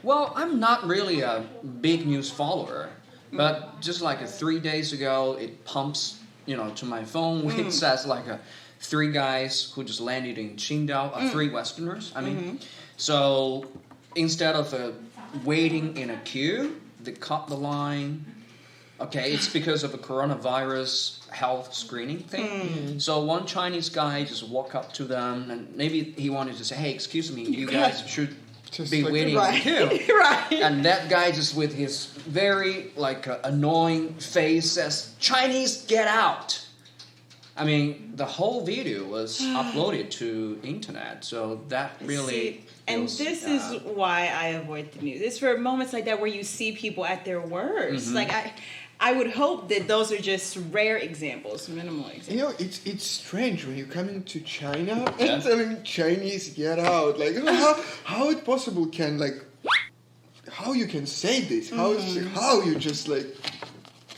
Well, I'm not really a big news follower, but just like 3 days ago, it pumps, to my phone. It says like three guys who just landed in Qingdao, three Westerners. I mean, so instead of waiting in a queue, they cut the line. Okay, it's because of a coronavirus health screening thing. So one Chinese guy just walked up to them, and maybe he wanted to say, "Hey, excuse me, you guys should Just be like, waiting in the queue." Right. And that guy just with his very annoying face says, "Chinese, get out." I mean, the whole video was uploaded to internet, so that really... And this is why I avoid the news. It's for moments like that where you see people at their worst. Like I would hope that those are just rare examples, minimal examples. It's strange when you come into China and telling Chinese get out. Like, how it possible can how you can say this? How you just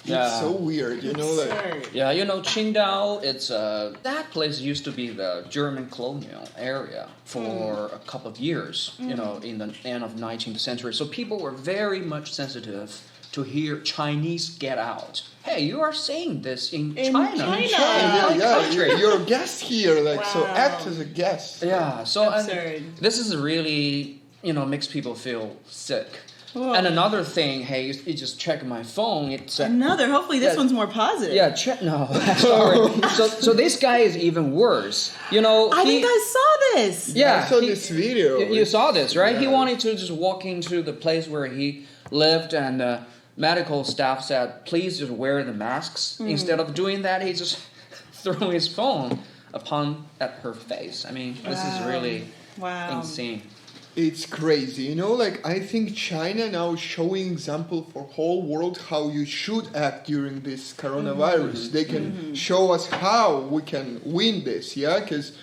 it's so weird, Absurd. Yeah, Qingdao, it's that place used to be the German colonial area for a couple of years, in the end of 19th century. So people were very much sensitive to hear Chinese get out. Hey, you are saying this in China. Yeah, you're a guest here, so act as a guest. Yeah, so Absurd. this is really, makes people feel sick. Whoa. And another thing, hey, you just check my phone. It's Hopefully this one's more positive. Yeah, no, sorry. So this guy is even worse. I think I saw this. Yeah, I saw this video. You saw this, right? Yeah. He wanted to just walk into the place where he lived, and medical staff said, "Please just wear the masks." Instead of doing that, he just threw his phone at her face. I mean, this is really insane. It's crazy, I think China now is showing example for whole world how you should act during this coronavirus. They can show us how we can win this, because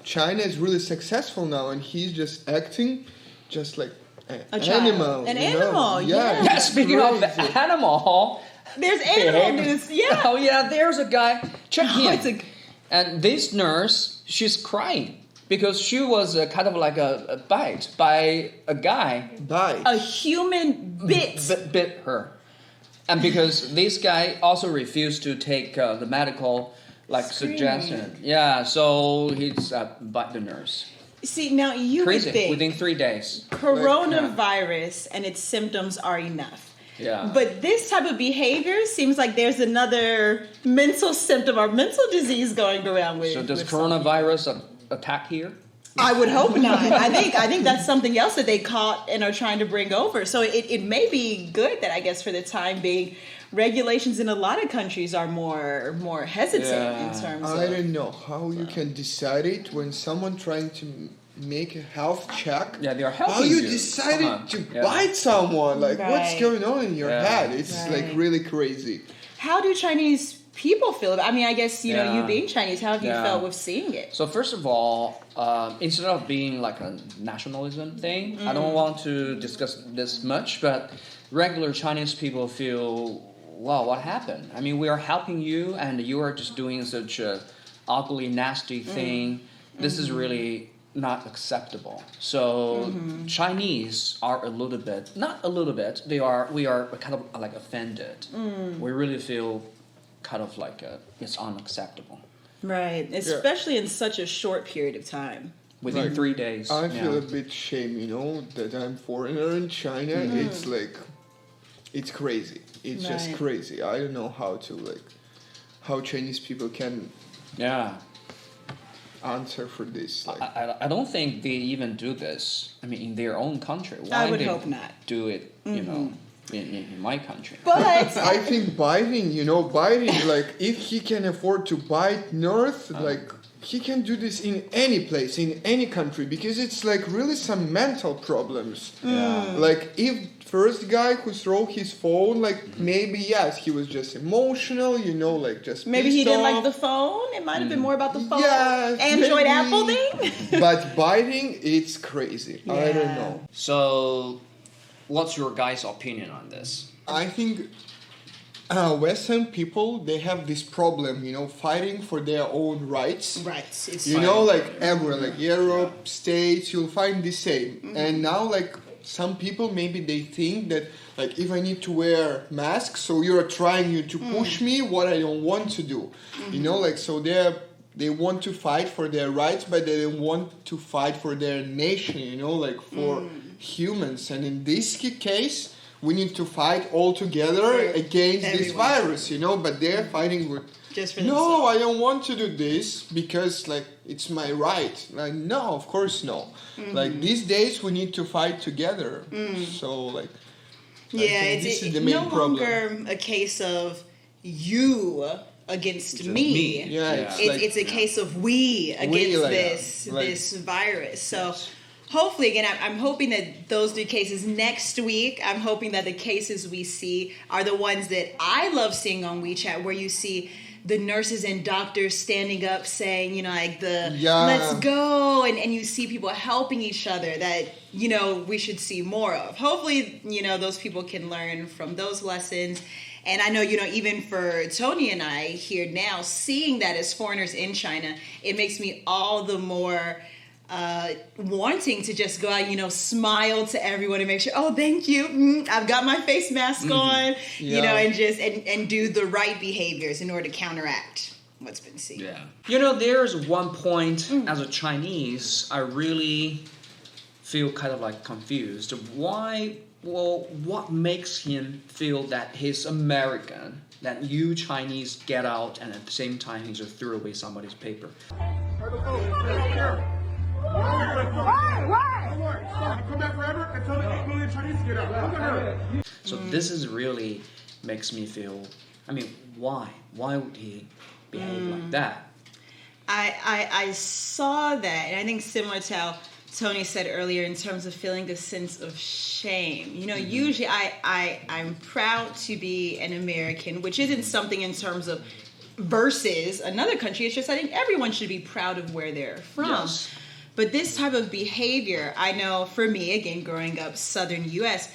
China is really successful now, and he's just acting just like an animal. An animal, Yeah, speaking of animal, there's animal news. Yeah. Oh yeah, there's a guy. Check him. And this nurse, she's crying. Because she was kind of like a bite by a guy. A human bit her. And because this guy also refused to take the medical suggestion. Yeah, so he's bite the nurse. See, now you Crazy. would think Within 3 days. Coronavirus and its symptoms are enough. Yeah. But this type of behavior seems like there's another mental symptom or mental disease going around with. So does coronavirus attack here? I would hope not. I think that's something else that they caught and are trying to bring over. So it may be good that I guess for the time being, regulations in a lot of countries are more hesitant in terms of... I don't know how you can decide it when someone trying to make a health check. Yeah, they are helping how you decided to bite someone. What's going on in your head? It's really crazy. How do Chinese people feel about it? I mean, I guess, you being Chinese, how have you felt with seeing it? So first of all, instead of being like a nationalism thing, I don't want to discuss this much, but regular Chinese people feel, wow, what happened? I mean, we are helping you, and you are just doing such a ugly, nasty thing. This is really not acceptable. So Chinese are a little bit, not a little bit, we are kind of like offended. We really feel kind of it's unacceptable. Right, especially in such a short period of time. Within 3 days. I feel a bit shame, that I'm foreigner in China. It's it's crazy. It's just crazy. I don't know how Chinese people can answer for this. I don't think they even do this. I mean, in their own country. Why I would they hope not. Do it, in my country. But I think biting, if he can afford to bite North, he can do this in any place, in any country, because it's really some mental problems. If first guy who threw his phone, maybe yes, he was just emotional, just maybe he didn't like the phone. It might have been more about the phone. Android Apple thing. But biting, it's crazy. I don't know. So, what's your guys' opinion on this? I think Western people, they have this problem, fighting for their own rights. Rights. Everywhere, Europe, States, you'll find the same. And now, some people maybe they think that like if I need to wear mask, so you're trying to push me what I don't want to do. You know, like so they want to fight for their rights, but they don't want to fight for their nation, you know, like for humans. And in this case, we need to fight all together against this virus, you know, but they're fighting with, just for no, themselves. I don't want to do this because, like, it's my right. Like, no, of course no. Like, these days we need to fight together. So, like, this is the main no problem. longer a case of you against me. Yeah, It's a case of we against this virus. So hopefully, again, I'm hoping that those new cases next week, I'm hoping that the cases we see are the ones that I love seeing on WeChat, where you see the nurses and doctors standing up saying, you know, like let's go. And you see people helping each other that, you know, we should see more of. Hopefully, you know, those people can learn from those lessons. And I know, you know, even for Tony and I here now, seeing that as foreigners in China, it makes me all the more wanting to just go out, you know, smile to everyone and make sure, oh, thank you, I've got my face mask on, you know, and just and do the right behaviors in order to counteract what's been seen. Yeah. You know, there's one point as a Chinese, I really feel kind of like confused. Why? Well, what makes him feel that he's American, that you Chinese get out and at the same time he just threw away somebody's paper? So this is really makes me feel, I mean, why? Why would he behave like that? I saw that, and I think similar to how Tony said earlier in terms of feeling a sense of shame. You know, usually I'm proud to be an American, which isn't something in terms of versus another country. It's just I think everyone should be proud of where they're from. Yes. But this type of behavior, I know for me, again, growing up Southern U.S.,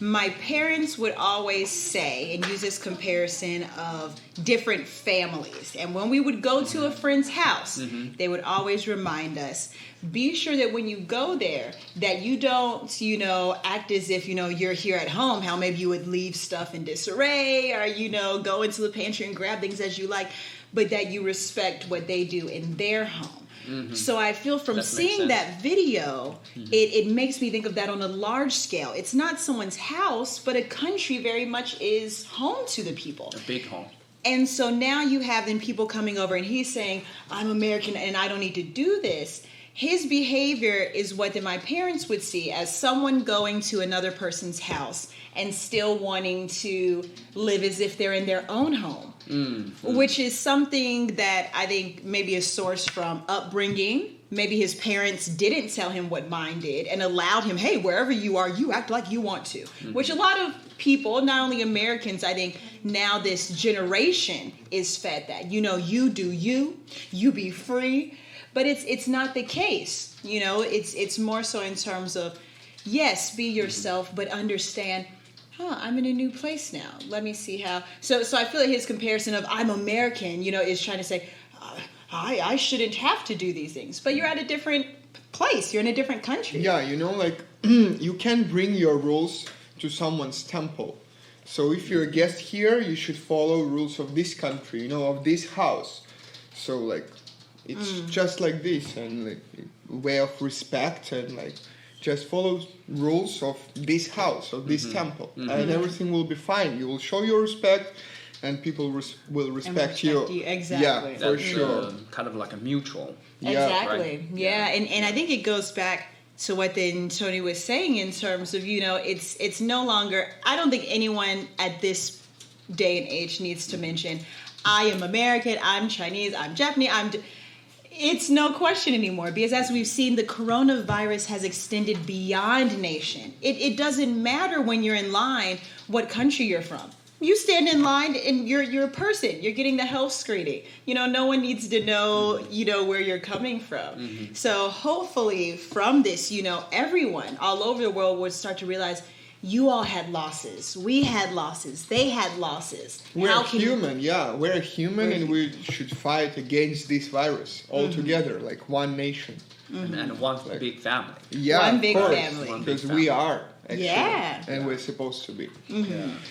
my parents would always say and use this comparison of different families. And when we would go to a friend's house, they would always remind us, be sure that when you go there, that you don't, you know, act as if, you know, you're here at home, how maybe you would leave stuff in disarray or, you know, go into the pantry and grab things as you like, but that you respect what they do in their home. So I feel from seeing that video, it makes me think of that on a large scale. It's not someone's house, but a country very much is home to the people. A big home. And so now you have then people coming over and he's saying, I'm American and I don't need to do this. His behavior is what then my parents would see as someone going to another person's house and still wanting to live as if they're in their own home, which is something that I think maybe is sourced from upbringing. Maybe his parents didn't tell him what mine did and allowed him, hey, wherever you are, you act like you want to, which a lot of people, not only Americans, I think now this generation is fed that, you know, you do you be free. But it's not the case, you know. It's more so in terms of, yes, be yourself, but understand, I'm in a new place now. Let me see how. So I feel like his comparison of I'm American, you know, is trying to say, I shouldn't have to do these things. But you're at a different place. You're in a different country. Yeah, you know, like you can bring your rules to someone's temple. So if you're a guest here, you should follow rules of this country, you know, of this house. So like. It's just like this, and like way of respect, and like just follow rules of this house, of this temple, and everything will be fine. You will show your respect, and people will respect you. Exactly. Yeah, for sure. Kind of like a mutual. Exactly. Right? Yeah, and I think it goes back to what then Tony was saying in terms of, you know, it's no longer. I don't think anyone at this day and age needs to mention, I am American, I'm Chinese, I'm Japanese, It's no question anymore, because as we've seen, the coronavirus has extended beyond nation. It doesn't matter when you're in line what country you're from. You stand in line and you're a person. You're getting the health screening. You know, no one needs to know, you know, where you're coming from. So hopefully from this, you know, everyone all over the world would start to realize, you all had losses, we had losses, they had losses. We're human, we're human, and we should fight against this virus all together, like one nation. And one big family. Yeah, one of big course, family. because we are, actually, Yeah. and we're supposed to be. Mm-hmm.